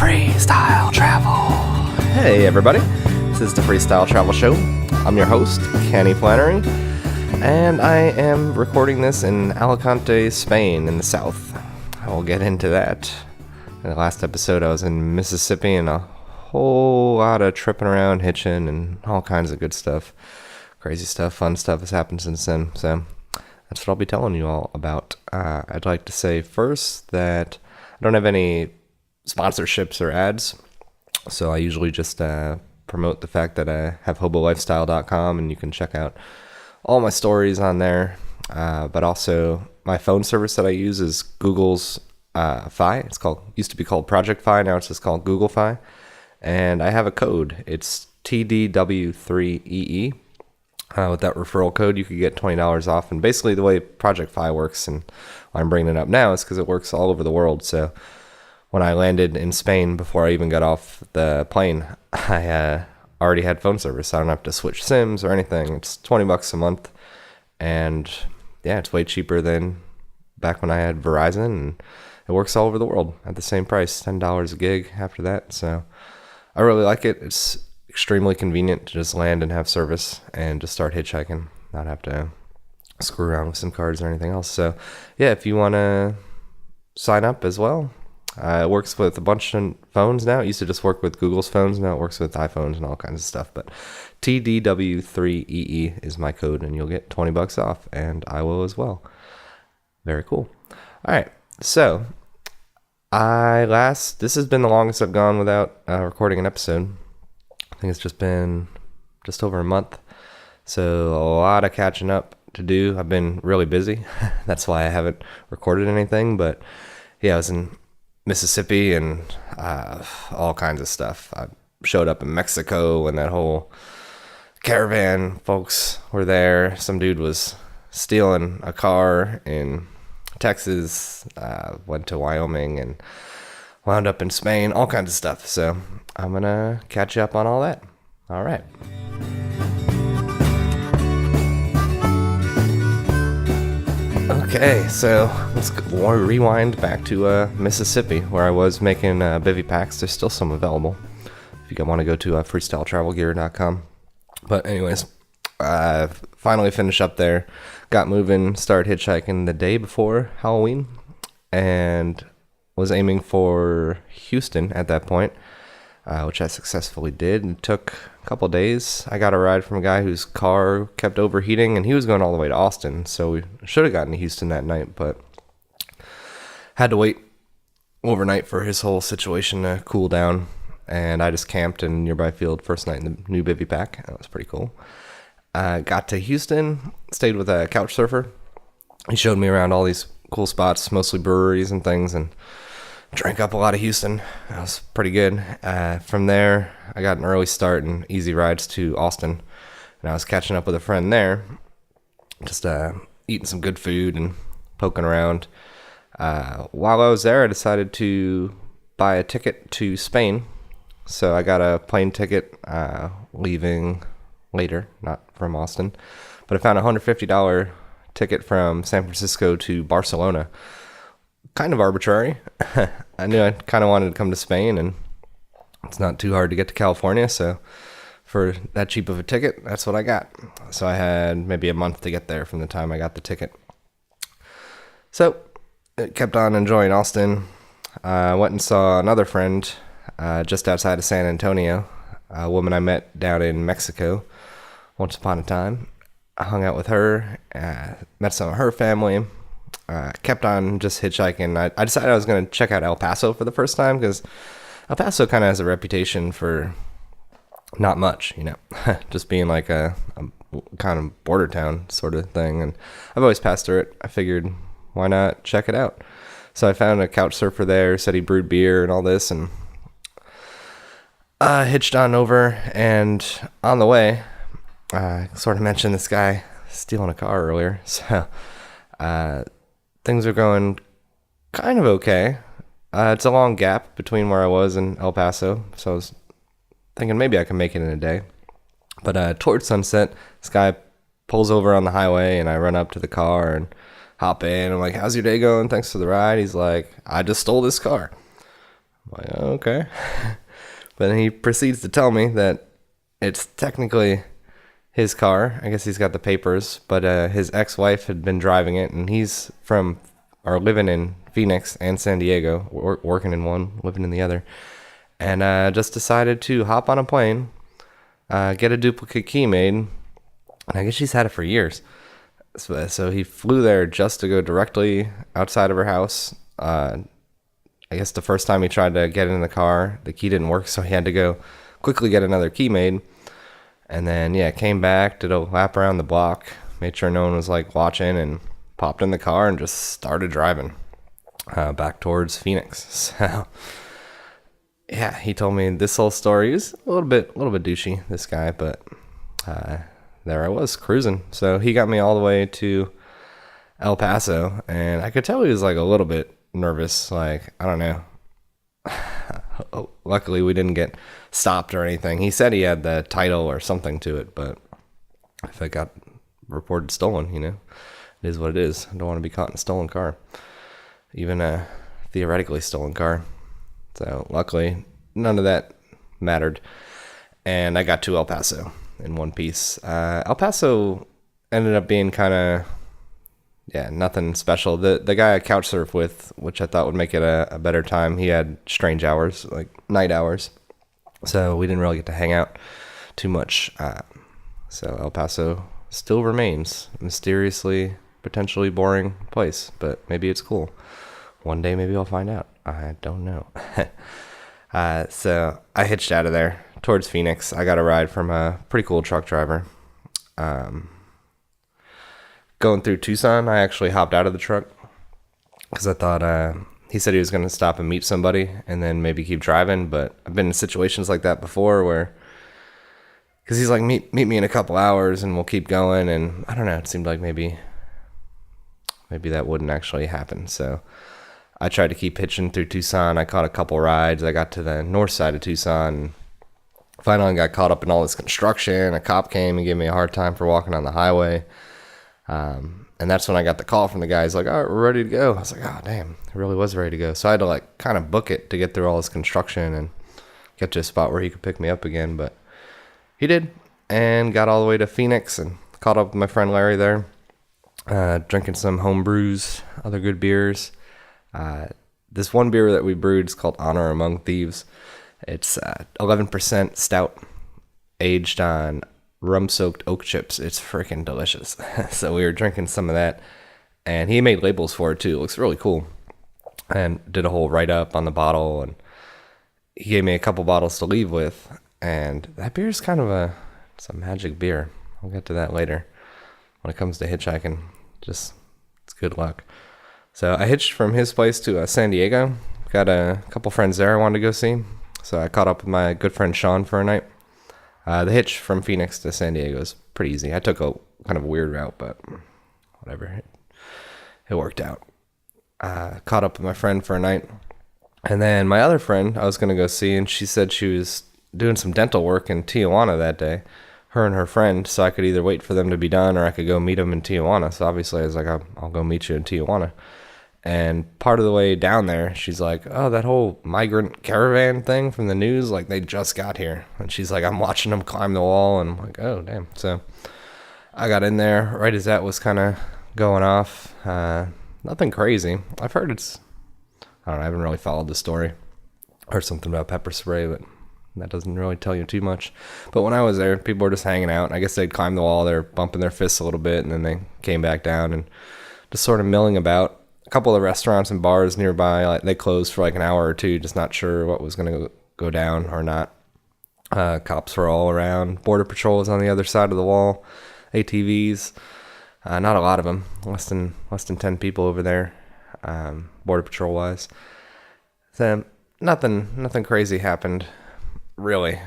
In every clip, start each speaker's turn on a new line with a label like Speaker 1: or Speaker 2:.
Speaker 1: Freestyle Travel. Hey everybody, this is the Freestyle Travel Show. I'm your host, Kenny Flannery, and I am recording this in Alicante, Spain, in the south. I will get into that. In the last episode, I was in Mississippi, and a whole lot of tripping around, hitching, and all kinds of good stuff. Crazy stuff, fun stuff has happened since then, so that's what I'll be telling you all about. I'd like to say first that I don't have any sponsorships or ads, so I usually just promote the fact that I have uberhobolifestyle.com, and you can check out all my stories on there. But also my phone service that I use is Google's Fi. Used to be called Project Fi, now it's just called Google Fi, and I have a code. It's TDW3EE. With that referral code, you could get $20 off. And basically the way Project Fi works, and why I'm bringing it up now, is because it works all over the world. So when I landed in Spain, before I even got off the plane, I already had phone service. I don't have to switch SIMs or anything. It's $20 a month. And yeah, it's way cheaper than back when I had Verizon. And it works all over the world at the same price, $10 a gig after that. So I really like it. It's extremely convenient to just land and have service and just start hitchhiking, not have to screw around with SIM cards or anything else. So yeah, if you want to sign up as well, it works with a bunch of phones now. It used to just work with Google's phones. Now it works with iPhones and all kinds of stuff. But TDW3EE is my code, and you'll get $20 off, and I will as well. Very cool. All right, so this has been the longest I've gone without recording an episode. I think it's just been just over a month, so a lot of catching up to do. I've been really busy. That's why I haven't recorded anything, but yeah, I was in Mississippi and all kinds of stuff. I showed up in Mexico when that whole caravan folks were there. Some dude was stealing a car in Texas, went to Wyoming and wound up in Spain, all kinds of stuff. So I'm going to catch you up on all that. All right. Okay, so let's rewind back to Mississippi, where I was making bivy packs. There's still some available if you want to go to freestyletravelgear.com. But anyways, I finally finished up there, got moving, started hitchhiking the day before Halloween, and was aiming for Houston at that point, which I successfully did. It took a couple days. I got a ride from a guy whose car kept overheating, and he was going all the way to Austin, so we should have gotten to Houston that night, but had to wait overnight for his whole situation to cool down, and I just camped in a nearby field first night in the new bivy pack. That was pretty cool. Got to Houston, stayed with a couch surfer. He showed me around all these cool spots, mostly breweries and things, and drank up a lot of Houston. That was pretty good. From there, I got an early start and easy rides to Austin, and I was catching up with a friend there, just eating some good food and poking around. While I was there, I decided to buy a ticket to Spain, so I got a plane ticket leaving later, not from Austin, but I found a $150 ticket from San Francisco to Barcelona. Kind of arbitrary. I knew I kind of wanted to come to Spain, and it's not too hard to get to California, so for that cheap of a ticket, that's what I got. So I had maybe a month to get there from the time I got the ticket. So I kept on enjoying Austin. I went and saw another friend just outside of San Antonio, a woman I met down in Mexico once upon a time. I hung out with her, met some of her family, kept on just hitchhiking. I decided I was going to check out El Paso for the first time, because El Paso kind of has a reputation for not much, just being like a kind of border town sort of thing. And I've always passed through it. I figured, why not check it out? So I found a couch surfer there, said he brewed beer and all this, and hitched on over. And on the way, I sort of mentioned this guy stealing a car earlier, so things are going kind of okay. It's a long gap between where I was and El Paso, so I was thinking maybe I can make it in a day. But towards sunset, this guy pulls over on the highway, and I run up to the car and hop in. I'm like, how's your day going? Thanks for the ride. He's like, I just stole this car. I'm like, oh, okay. But then he proceeds to tell me that it's technically his car. I guess he's got the papers, but his ex-wife had been driving it, and he's from or living in Phoenix and San Diego, working in one, living in the other, and just decided to hop on a plane, get a duplicate key made, and I guess she's had it for years. So he flew there just to go directly outside of her house. I guess the first time he tried to get in the car, the key didn't work, so he had to go quickly get another key made. And then, came back, did a lap around the block, made sure no one was like watching, and popped in the car and just started driving back towards Phoenix. So, yeah, he told me this whole story. He was a little bit douchey, this guy, but there I was cruising. So he got me all the way to El Paso, and I could tell he was like a little bit nervous. Like, I don't know. Luckily, we didn't get stopped or anything. He said he had the title or something to it, but if it got reported stolen, it is what it is. I don't want to be caught in a stolen car, even a theoretically stolen car. So luckily, none of that mattered, and I got to El Paso in one piece. El Paso ended up being kind of, nothing special. The guy I couch surfed with, which I thought would make it a better time, he had strange hours, like night hours. So we didn't really get to hang out too much. So El Paso still remains a mysteriously, potentially boring place, but maybe it's cool. One day maybe I'll find out. I don't know. So I hitched out of there towards Phoenix. I got a ride from a pretty cool truck driver. Going through Tucson, I actually hopped out of the truck because I thought he said he was going to stop and meet somebody and then maybe keep driving. But I've been in situations like that before where, because he's like, meet me in a couple hours and we'll keep going. And I don't know, it seemed like maybe that wouldn't actually happen. So I tried to keep hitching through Tucson. I caught a couple rides. I got to the north side of Tucson. Finally got caught up in all this construction. A cop came and gave me a hard time for walking on the highway. And that's when I got the call from the guy. He's like, all right, we're ready to go. I was like, oh, damn, I really was ready to go. So I had to like kind of book it to get through all this construction and get to a spot where he could pick me up again. But he did, and got all the way to Phoenix and caught up with my friend Larry there, drinking some home brews, other good beers. This one beer that we brewed is called Honor Among Thieves. It's 11% stout, aged on rum-soaked oak chips. It's freaking delicious. So we were drinking some of that, and he made labels for it too. It looks really cool, and did a whole write-up on the bottle, and he gave me a couple bottles to leave with. And that beer is kind of it's a magic beer. I'll get to that later. When it comes to hitchhiking, it's good luck. So I hitched from his place to San Diego. Got a couple friends there I wanted to go see, so I caught up with my good friend Sean for a night. The hitch from Phoenix to San Diego is pretty easy. I took a kind of weird route, but whatever. It worked out. Caught up with my friend for a night. And then my other friend I was going to go see, and she said she was doing some dental work in Tijuana that day, her and her friend, so I could either wait for them to be done or I could go meet them in Tijuana. So obviously I was like, I'll go meet you in Tijuana. And part of the way down there, she's like, oh, that whole migrant caravan thing from the news, like they just got here. And she's like, I'm watching them climb the wall. And I'm like, oh, damn. So I got in there right as that was kind of going off. Nothing crazy. I've heard I don't know, I haven't really followed the story. Heard something about pepper spray, but that doesn't really tell you too much. But when I was there, people were just hanging out. I guess they'd climb the wall. They're bumping their fists a little bit, and then they came back down and just sort of milling about. A couple of the restaurants and bars nearby, like they closed for like an hour or two, just not sure what was going to go down or not. Cops were all around. Border Patrol was on the other side of the wall. ATVs, not a lot of them. Less than 10 people over there, Border Patrol wise. So nothing crazy happened, really.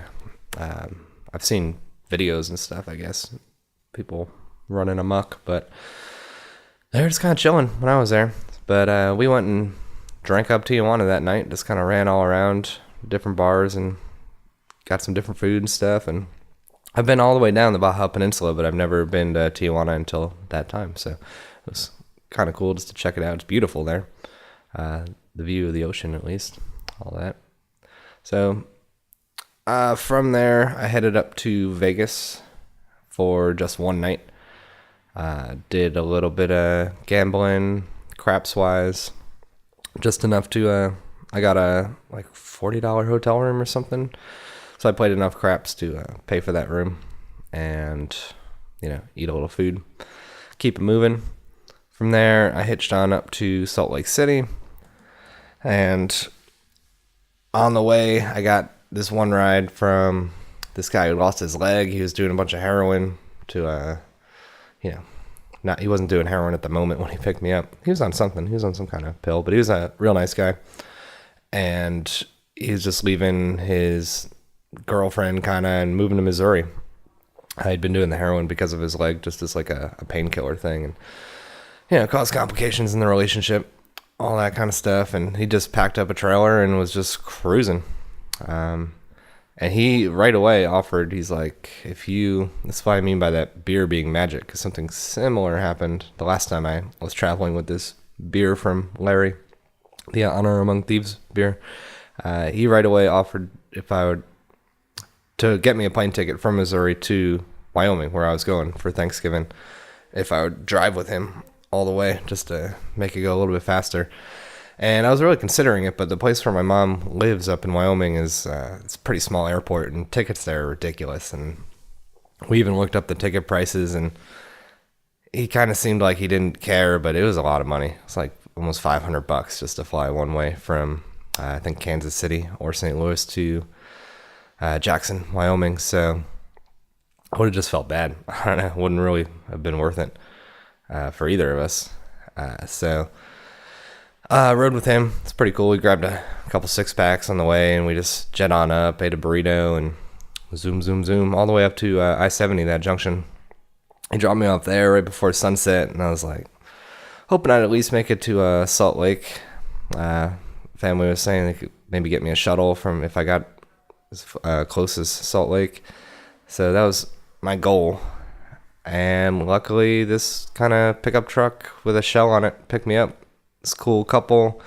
Speaker 1: I've seen videos and stuff, I guess, people running amok, but they were just kind of chilling when I was there. But we went and drank up Tijuana that night. Just kind of ran all around different bars and got some different food and stuff. And I've been all the way down the Baja Peninsula, but I've never been to Tijuana until that time. So it was kind of cool just to check it out. It's beautiful there. The view of the ocean, at least. All that. So from there, I headed up to Vegas for just one night. Did a little bit of gambling, craps wise, just enough to. I got a like $40 hotel room or something, so I played enough craps to pay for that room, and eat a little food, keep it moving. From there, I hitched on up to Salt Lake City, and on the way, I got this one ride from this guy who lost his leg. He was doing a bunch of heroin to, he wasn't doing heroin at the moment when he picked me up. He was on something. He was on some kind of pill, but he was a real nice guy. And he was just leaving his girlfriend kind of and moving to Missouri. I had been doing the heroin because of his leg, just as like a painkiller thing. And, caused complications in the relationship, all that kind of stuff. And he just packed up a trailer and was just cruising. And he right away offered, he's like, that's what I mean by that beer being magic, because something similar happened the last time I was traveling with this beer from Larry, the Honor Among Thieves beer. He right away offered if I would to get me a plane ticket from Missouri to Wyoming, where I was going for Thanksgiving, if I would drive with him all the way, just to make it go a little bit faster. And I was really considering it, but the place where my mom lives up in Wyoming is it's a pretty small airport, and tickets there are ridiculous. And we even looked up the ticket prices, and he kind of seemed like he didn't care, but it was a lot of money. It's like almost $500 just to fly one way from I think Kansas City or St. Louis to Jackson, Wyoming. So I would have just felt bad. I don't know. It wouldn't really have been worth it for either of us. So I rode with him. It's pretty cool. We grabbed a couple 6-packs on the way, and we just jet on up, ate a burrito, and zoom all the way up to I-70, that junction. He dropped me off there right before sunset, and I was like, hoping I'd at least make it to Salt Lake. Family was saying they could maybe get me a shuttle from if I got as close as Salt Lake. So that was my goal. And luckily, this kind of pickup truck with a shell on it picked me up. This cool couple.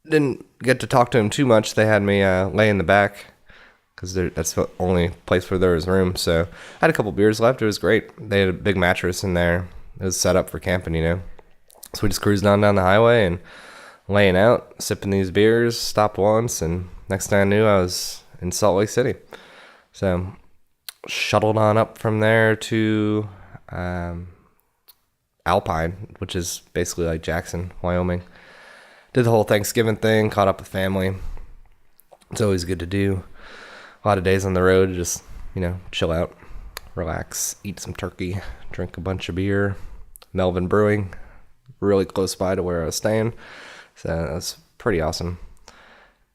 Speaker 1: Didn't get to talk to him too much. They had me lay in the back because that's the only place where there was room. So I had a couple beers left. It was great. They had a big mattress in there. It was set up for camping, So we just cruised on down the highway and laying out, sipping these beers, stopped once, and next thing I knew, I was in Salt Lake City. So shuttled on up from there to Alpine, which is basically like Jackson, Wyoming. Did the whole Thanksgiving thing, caught up with family. It's always good to do. A lot of days on the road, just, chill out, relax, eat some turkey, drink a bunch of beer. Melvin Brewing, really close by to where I was staying. So that was pretty awesome.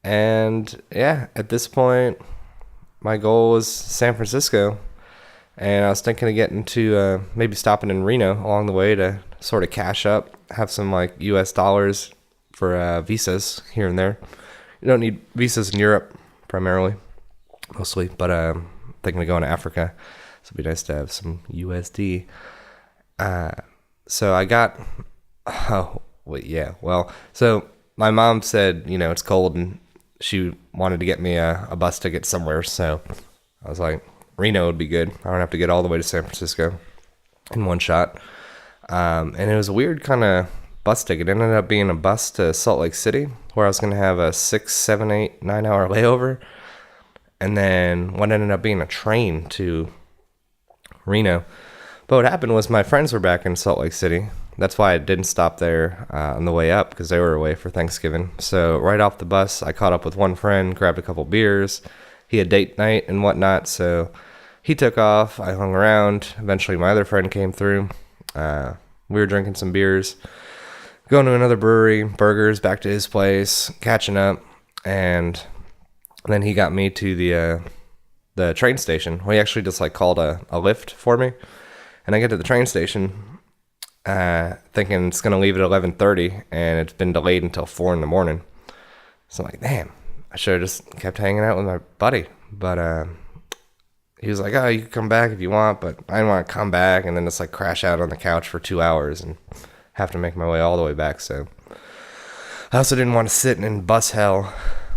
Speaker 1: And yeah, at this point, my goal was San Francisco. And I was thinking of getting to maybe stopping in Reno along the way to sort of cash up, have some like US dollars for visas here and there. You don't need visas in Europe primarily, mostly, but thinking of going to Africa. So it'd be nice to have some USD. So I got, so my mom said, it's cold and she wanted to get me a bus ticket somewhere. So I was like, Reno would be good. I don't have to get all the way to San Francisco in one shot. And it was a weird kind of bus ticket. It ended up being a bus to Salt Lake City where I was going to have a 6, 7, 8, 9 hour layover. And then what ended up being a train to Reno. But what happened was my friends were back in Salt Lake City. That's why I didn't stop there on the way up, because they were away for Thanksgiving. So right off the bus, I caught up with one friend, grabbed a couple beers. He had date night and whatnot, so he took off. I hung around. Eventually, my other friend came through. We were drinking some beers, going to another brewery, burgers, back to his place, catching up. And then he got me to the train station. Well, he actually just called a Lyft for me. And I get to the train station thinking it's going to leave at 11:30, and it's been delayed until 4 in the morning. So I'm like, damn, I should have just kept hanging out with my buddy. But he was like, oh, you can come back if you want, but I didn't want to come back and then just crash out on the couch for 2 hours and have to make my way all the way back. So I also didn't want to sit in bus hell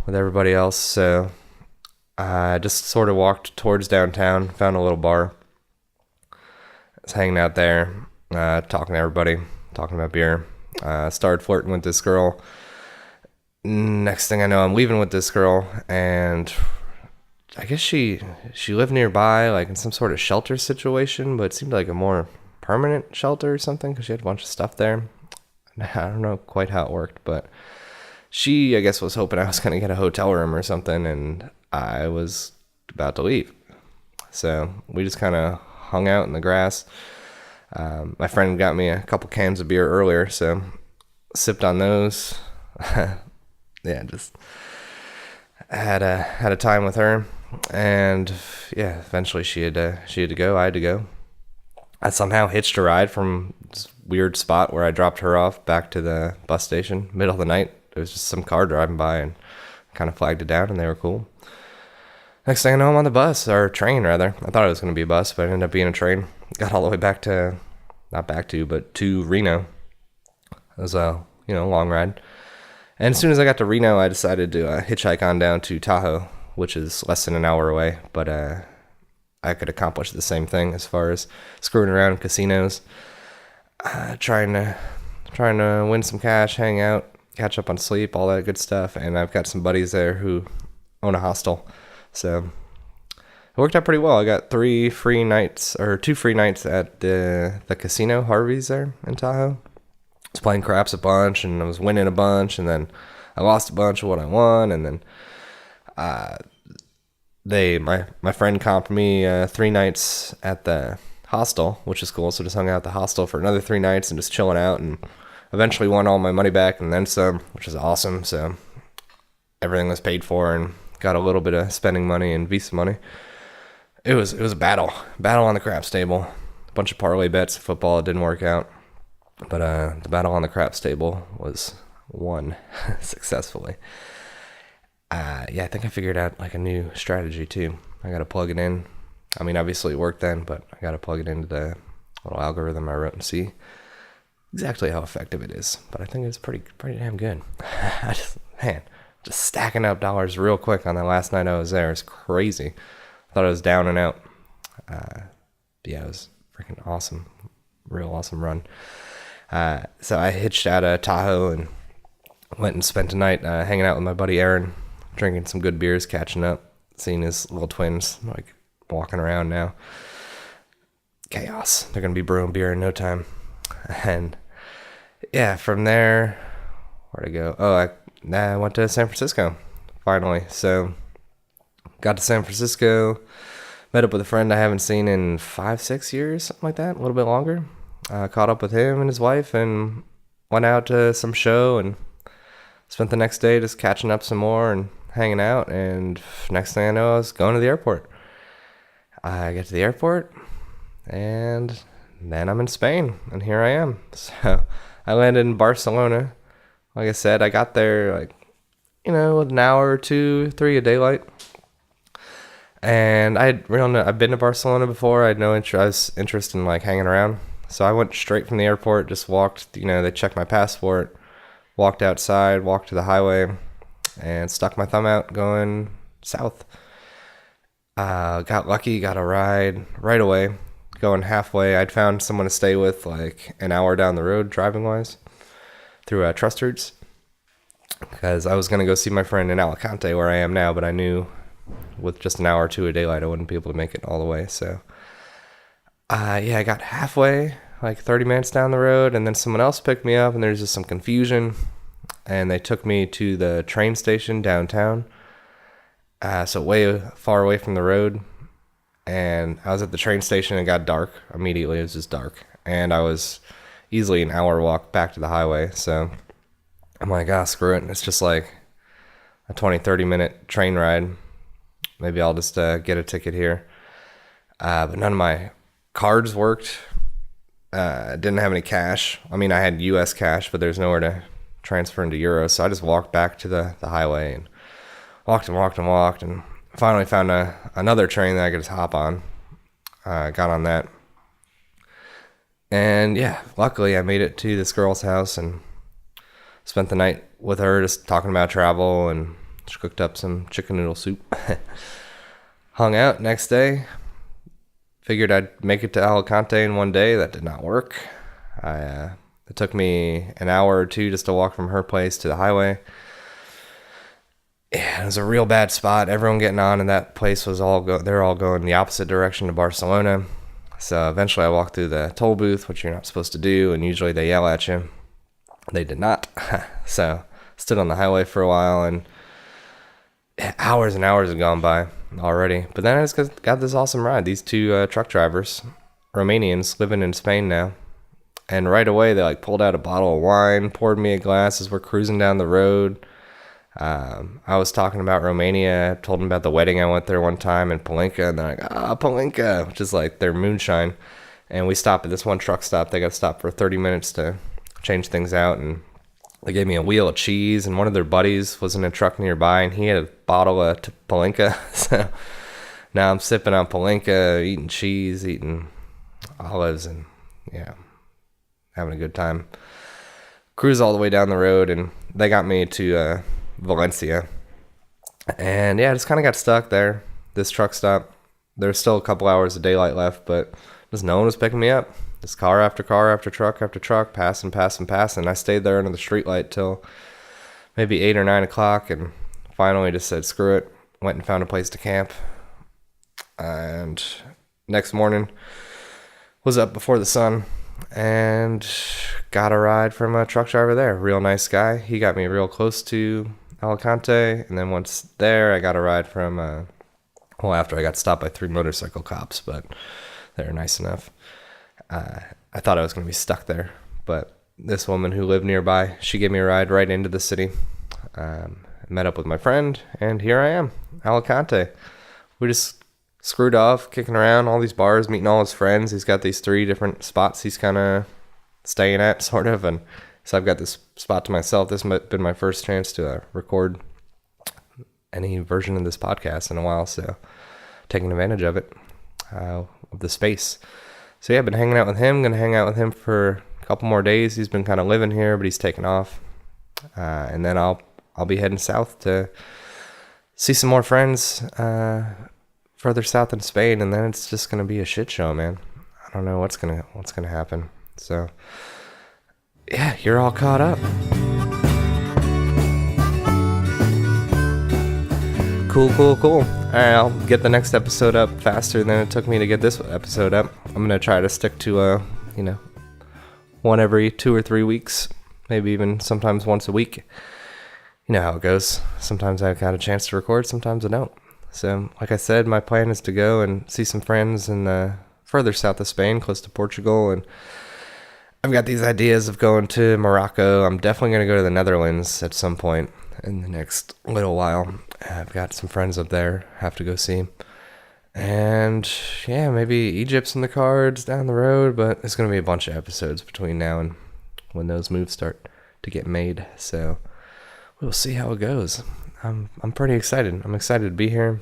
Speaker 1: with everybody else. So I just sort of walked towards downtown, found a little bar. I was hanging out there, talking to everybody, talking about beer. Started flirting with this girl. Next thing I know, I'm leaving with this girl, and I guess she lived nearby, like in some sort of shelter situation, but it seemed like a more permanent shelter or something because she had a bunch of stuff there. I don't know quite how it worked, but she, I guess, was hoping I was going to get a hotel room or something, and I was about to leave. So we just kind of hung out in the grass. My friend got me a couple cans of beer earlier, so sipped on those. Yeah, just had a time with her, and yeah, eventually she had to go. I had to go. I somehow hitched a ride from this weird spot where I dropped her off back to the bus station, middle of the night. It was just some car driving by and kind of flagged it down, and they were cool. Next thing I know, I'm on the bus, or train rather. I thought it was going to be a bus, but it ended up being a train. Got all the way back to, to Reno. It was a long ride. And as soon as I got to Reno, I decided to hitchhike on down to Tahoe, which is less than an hour away. But I could accomplish the same thing as far as screwing around in casinos, trying to win some cash, hang out, catch up on sleep, all that good stuff. And I've got some buddies there who own a hostel, so it worked out pretty well. I got 2 free nights at the casino Harvey's there in Tahoe. I was playing craps a bunch, and I was winning a bunch, and then I lost a bunch of what I won, and then my friend comped me 3 nights at the hostel, which is cool. So just hung out at the hostel for another 3 nights and just chilling out, and eventually won all my money back and then some, which is awesome. So everything was paid for, and got a little bit of spending money and Visa money. It was a battle on the craps table. A bunch of parlay bets, football, it didn't work out. But the battle on the craps table was won successfully. I think I figured out like a new strategy too. I got to plug it in. I mean, obviously it worked then, but I got to plug it into the little algorithm I wrote and see exactly how effective it is. But I think it's pretty damn good. Just stacking up dollars real quick on that last night I was there. It's crazy. I thought I was down and out. It was freaking awesome. Real awesome run. So I hitched out of Tahoe and went and spent a night hanging out with my buddy Aaron, drinking some good beers, catching up, seeing his little twins like walking around now. Chaos. They're gonna be brewing beer in no time. And yeah, from there, where'd I go? I went to San Francisco finally. So got to San Francisco, met up with a friend I haven't seen in 5-6 years, something like that, a little bit longer. Caught up with him and his wife and went out to some show and spent the next day just catching up some more and hanging out. And next thing I know, I was going to the airport. I get to the airport, and then I'm in Spain, and here I am. So I landed in Barcelona. Like I said, I got there with an hour or 2, 3 of daylight. And I've been to Barcelona before. I had no interest in like hanging around. So I went straight from the airport, just walked, they checked my passport, walked outside, walked to the highway, and stuck my thumb out going south. Got lucky, got a ride right away, going halfway. I'd found someone to stay with like an hour down the road, driving-wise, through Trust Routes, because I was going to go see my friend in Alicante, where I am now, but I knew with just an hour or 2 of daylight, I wouldn't be able to make it all the way, so... I got halfway, like 30 minutes down the road, and then someone else picked me up, and there's just some confusion, and they took me to the train station downtown, so way far away from the road, and I was at the train station, and it got dark immediately. It was just dark, and I was easily an hour walk back to the highway, so I'm like, screw it, it's just like a 20-30 minute train ride. Maybe I'll just get a ticket here, but none of my cards worked. Didn't have any cash. I mean, I had US cash, but there's nowhere to transfer into euros, so I just walked back to the highway and walked and finally found another train that I could just hop on. Got on that, and yeah, luckily I made it to this girl's house and spent the night with her, just talking about travel, and she cooked up some chicken noodle soup. hung out. Next day, figured I'd make it to Alicante in one day. That did not work. It took me an hour or two just to walk from her place to the highway. Yeah, it was a real bad spot. Everyone getting on in that place was they're all going the opposite direction to Barcelona. So eventually I walked through the toll booth, which you're not supposed to do, and usually they yell at you. They did not. So stood on the highway for a while, and hours and hours had gone by already. But then I just got this awesome ride. These two truck drivers, Romanians, living in Spain now. And right away, they pulled out a bottle of wine, poured me a glass as we're cruising down the road. I was talking about Romania. I told them about the wedding I went there one time in Palinka. And they're like, Palinka, which is their moonshine. And we stopped at this one truck stop. They got stopped for 30 minutes to change things out. And they gave me a wheel of cheese. And one of their buddies was in a truck nearby. And he had a bottle of Palinka. So now I'm sipping on Palinka, eating cheese, eating olives. And yeah, having a good time. Cruise all the way down the road, and they got me to Valencia. And yeah, I just kind of got stuck there. This truck stop. There's still a couple hours of daylight left, but just no one was picking me up. Just car after car after truck after truck, passing. I stayed there under the streetlight till maybe 8 or 9 o'clock, and finally just said screw it. Went and found a place to camp. And next morning was up before the sun and got a ride from a truck driver there. Real nice guy. He got me real close to Alicante, and then once there I got a ride from after I got stopped by 3 motorcycle cops, but they were nice enough. I thought I was going to be stuck there, but this woman who lived nearby, she gave me a ride right into the city. Met up with my friend, and here I am, Alicante. We just screwed off, kicking around all these bars, meeting all his friends. He's got these 3 different spots he's kind of staying at, sort of, and so I've got this spot to myself. This might have been my first chance to record any version of this podcast in a while, so taking advantage of it, of the space. So yeah, I've been hanging out with him. Gonna hang out with him for a couple more days. He's been kind of living here, but he's taken off, and then I'll be heading south to see some more friends further south in Spain, and then it's just gonna be a shit show, man. I don't know what's gonna happen. So yeah, you're all caught up. Cool. All right, I'll get the next episode up faster than it took me to get this episode up. I'm gonna try to stick to one every 2 or 3 weeks, maybe even sometimes once a week. You know how it goes. Sometimes I've got a chance to record, sometimes I don't. So, like I said, my plan is to go and see some friends in further south of Spain, close to Portugal, and I've got these ideas of going to Morocco. I'm definitely going to go to the Netherlands at some point in the next little while. I've got some friends up there, have to go see. And yeah, maybe Egypt's in the cards down the road, but there's going to be a bunch of episodes between now and when those moves start to get made. So we'll see how it goes. I'm pretty excited. I'm excited to be here,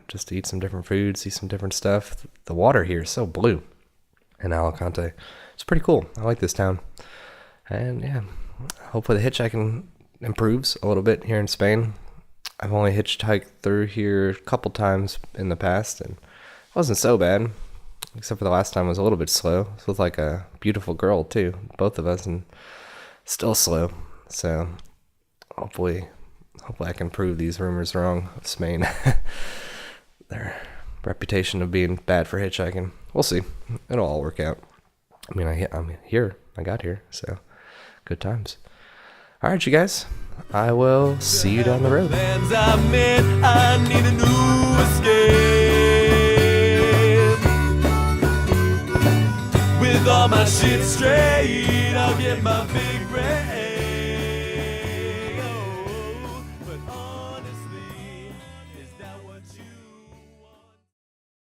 Speaker 1: just to eat some different food, see some different stuff. The water here is so blue in Alicante. It's pretty cool. I like this town. And yeah, hopefully the hitchhiking improves a little bit here in Spain. I've only hitchhiked through here a couple times in the past, and it wasn't so bad, except for the last time was a little bit slow. It was with like a beautiful girl too, both of us, and still slow. So hopefully I can prove these rumors wrong of Spain. Their reputation of being bad for hitchhiking. We'll see. It'll all work out. I mean, I'm here. I got here, so good times. All right, you guys. I will see you down the road. I need a new escape. With all my shit straight, I'll get my big break.